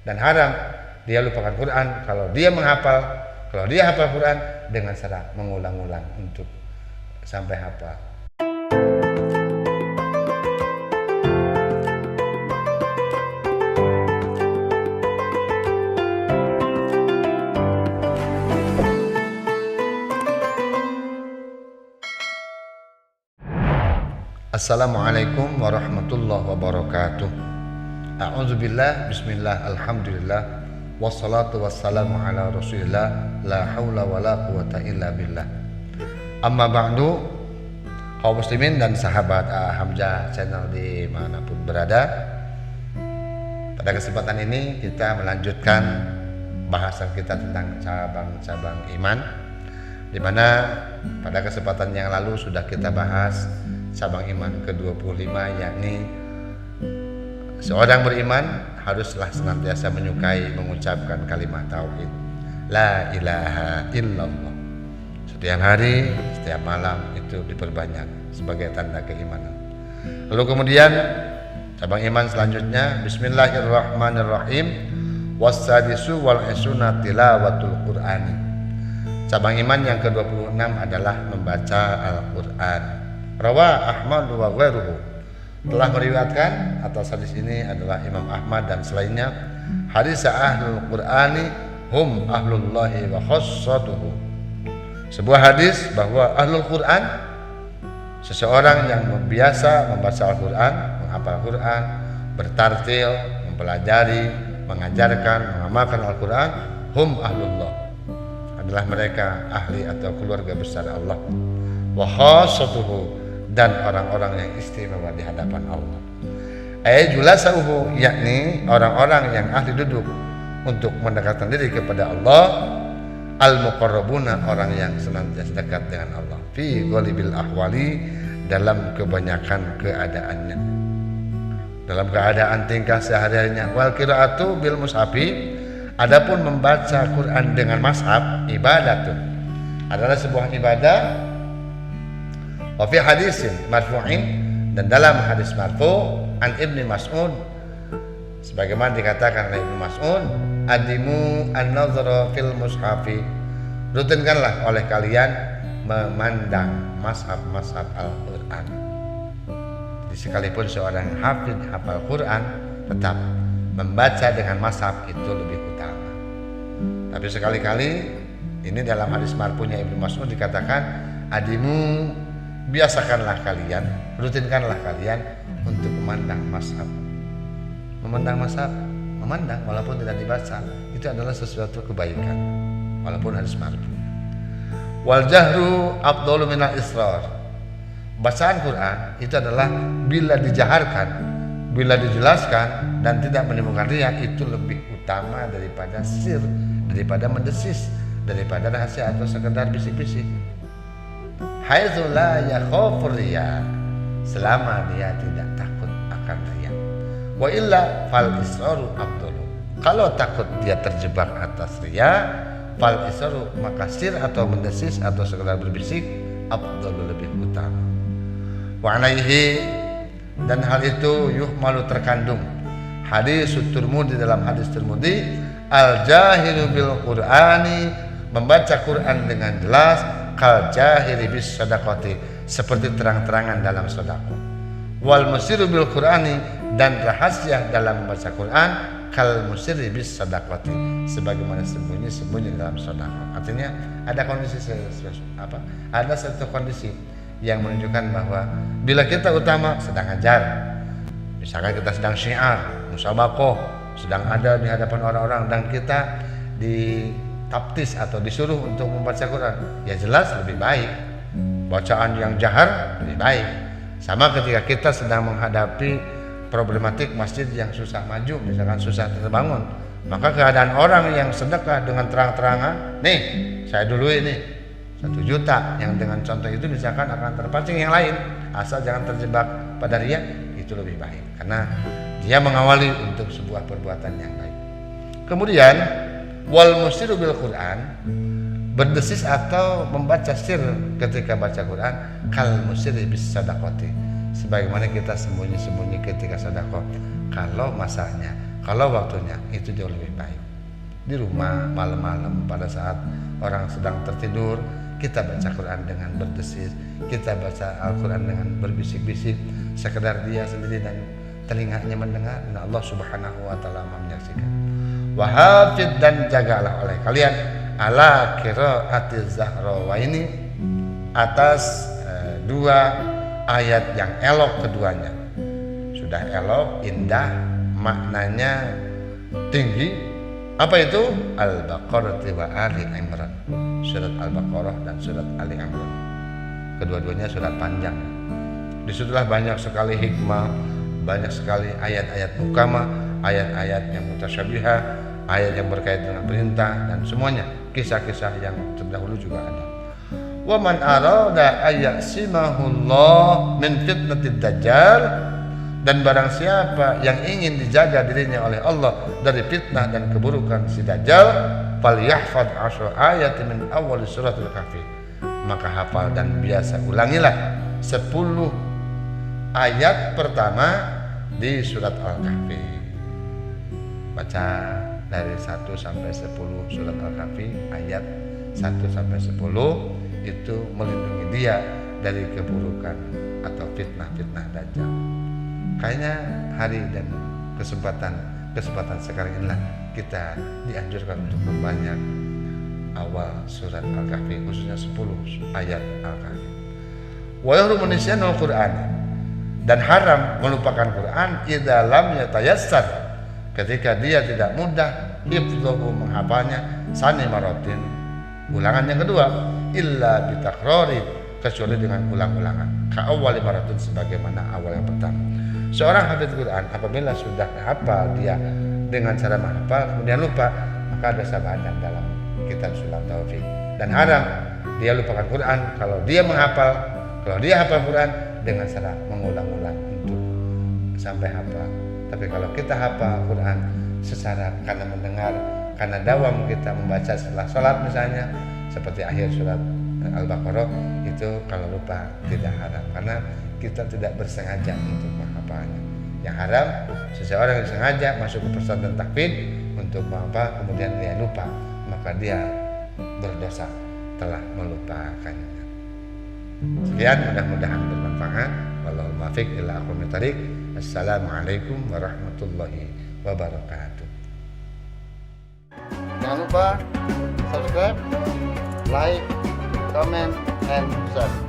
dan haram dia lupakan Quran kalau dia hafal Quran dengan cara mengulang-ulang untuk sampai hafal. Assalamualaikum warahmatullahi wabarakatuh. A'udzubillah, bismillah, alhamdulillah, wassalatu wassalamu ala rasulillah, la hawla wa la quwata illa billah. Amma ba'du, kaum muslimin dan sahabat Hamzah Channel dimanapun berada. Pada kesempatan ini kita melanjutkan bahasan kita tentang cabang-cabang iman, di mana pada kesempatan yang lalu sudah kita bahas cabang iman ke-25, yakni seorang beriman haruslah senantiasa menyukai mengucapkan kalimat tauhid la ilaha illallah. Setiap hari, setiap malam itu diperbanyak sebagai tanda keimanan. Lalu kemudian cabang iman selanjutnya, bismillahirrahmanirrahim, wassadisu wal isuna tilawatul qur'ani. Cabang iman yang ke-26 adalah membaca Al-Quran. Rawa Ahmad wa ghairuhu, telah meriwayatkan atas hadis ini adalah Imam Ahmad dan selainnya, hadis ahlul Qur'ani hum ahlullahi wa khassatuhu. Sebuah hadis bahwa ahlul Quran, seseorang yang biasa membaca Al-Quran, menghafal Al-Quran, bertartil, mempelajari, mengajarkan, mengamalkan Al-Quran, hum ahlullah, adalah mereka ahli atau keluarga besar Allah, wa khassatuhu, dan orang-orang yang istimewa di hadapan Allah. Julasauhu, yakni orang-orang yang ahli duduk untuk mendekatkan diri kepada Allah. Al-muqarrabuna, orang yang senantiasa dekat dengan Allah. Fi ghalibil ahwali, dalam kebanyakan keadaannya, dalam keadaan tingkah sehari-harinya. Wal qiraatu bil mushafi, adapun membaca Quran dengan mashaf, ibadatun, adalah sebuah ibadah. Wa fi hadisin marfu'in, dan dalam hadis marfu' an Ibnu Mas'ud, sebagaimana dikatakan oleh Ibnu Mas'ud, adimu an-nazara fil mushafi, rutinkanlah oleh kalian memandang mashaf Al-Quran. Jadi sekalipun seorang hafid hafal Quran, tetap membaca dengan mashaf itu lebih utama. Tapi sekali-kali ini dalam hadis marfu'nya Ibnu Mas'ud dikatakan, adimu, biasakanlah kalian, rutinkanlah kalian untuk memandang mashaf. Memandang walaupun tidak dibaca, itu adalah sesuatu kebaikan walaupun hadis marfu. Wal jahru afdalu minal israr, bacaan Quran itu adalah bila dijaharkan, bila dijelaskan dan tidak menimbulkan riya, itu lebih utama daripada sir, daripada mendesis, daripada rahasia atau sekedar bisik-bisik. Haitsu la yakhafu riya, selama dia tidak takut akan riya. Wa illa fal israru afdalu, kalau takut dia terjebak atas riya, fal israru, maka sir atau mendesis atau sekedar berbisik afdalu, lebih utama. Wa alaihi, dan hal itu yuhmalu, terkandung hadis Tirmidzi, dalam hadis Tirmidzi, al jahilu bil qur'ani, membaca Quran dengan jelas, kal jahiri bis sadaqati, seperti terang-terangan dalam sedekah. Wal musiru bil qur'ani, dan rahasia dalam membaca Quran, kal musiri bis sadaqati, sebagaimana sembunyi-sembunyi dalam sedekah. Artinya ada kondisi ada satu kondisi yang menunjukkan bahwa bila kita utama sedang ajar, misalkan kita sedang syiar, musabaqah, sedang ada di hadapan orang-orang, dan kita ditaptis atau disuruh untuk membaca Quran, ya jelas lebih baik bacaan yang jahar, lebih baik. Sama ketika kita sedang menghadapi problematik masjid yang susah maju, misalkan susah terbangun, maka keadaan orang yang sedekah dengan terang-terangan, nih saya dulu ini 1 juta, yang dengan contoh itu misalkan akan terpancing yang lain, asal jangan terjebak pada riya, itu lebih baik karena dia mengawali untuk sebuah perbuatan yang baik. Kemudian wal musiru bil Quran, berdesis atau membaca sir ketika baca Quran, kal musiri bis sadaqati, sebagaimana kita sembunyi-sembunyi ketika sedekah. Kalau masanya Kalau waktunya itu jauh lebih baik. Di rumah malam-malam pada saat orang sedang tertidur, kita baca Quran dengan berdesis, kita baca Al-Quran dengan berbisik-bisik, sekedar dia sendiri dan telinganya mendengar, dan Allah Subhanahu wa taala menyaksikan. Wahafid, dan jagalah oleh kalian ala qiraatiz zahrawaini, atas dua ayat yang elok keduanya. Sudah elok, indah, maknanya tinggi. Apa itu? Al-Baqarah wa Ali Imran. Surat Al-Baqarah dan surat Ali Imran. Kedua-duanya surat panjang. Disitulah banyak sekali hikmah, banyak sekali ayat-ayat mukamah, ayat-ayat yang mutasyabihah, ayat yang berkaitan dengan perintah, dan semuanya kisah-kisah yang terdahulu juga ada. Wa man arada ayyasimahullah min fitnatid dajjal, dan barang siapa yang ingin dijaga dirinya oleh Allah dari fitnah dan keburukan si Dajjal, falyahfadz 10 ayat min awal suratul kahfi, maka hafal dan biasa ulangilah 10 ayat pertama di surat Al-Kahfi. Baca dari 1 sampai 10 surat Al-Kahfi, ayat 1 sampai 10 itu melindungi dia dari keburukan atau fitnah-fitnah Dajjal. Kayaknya hari dan kesempatan sekarang inilah kita dianjurkan untuk memperbanyak awal surat Al-Kahfi, khususnya 10 ayat Al-Kahfi. Wa yahrumu nisyanul Qur'an, dan haram melupakan Quran idza lam yatayassar, ketika dia tidak mudah hifdzuhu, menghafalnya, sani maratin, ulangan yang kedua, illa bitakrari, kecuali dengan ulang-ulangan, ka awwali maratin, sebagaimana awal yang pertama. Seorang hafidz Quran apabila sudah hafal dia dengan cara menghafal kemudian lupa, maka ada sabahan dalam kitab Sulam Taufik, dan haram dia lupakan Quran kalau dia menghafal, kalau dia hafal Quran dengan cara mengulang-ulang untuk sampai hafal. Tapi kalau kita hafal Quran secara karena mendengar, karena dawam kita membaca setelah sholat misalnya, seperti akhir surat Al-Baqarah, itu kalau lupa tidak haram karena kita tidak bersengaja untuk menghafalnya. Yang haram seseorang yang sengaja masuk ke pesantren tahfidz untuk menghafal kemudian dia lupa, maka dia berdosa telah melupakannya. Sekian, mudah-mudahan bermanfaat. Wallahul muwaffiq ila aqwamit thoriq. Assalamualaikum warahmatullahi wabarakatuh. Jangan lupa subscribe, like, comment, and share.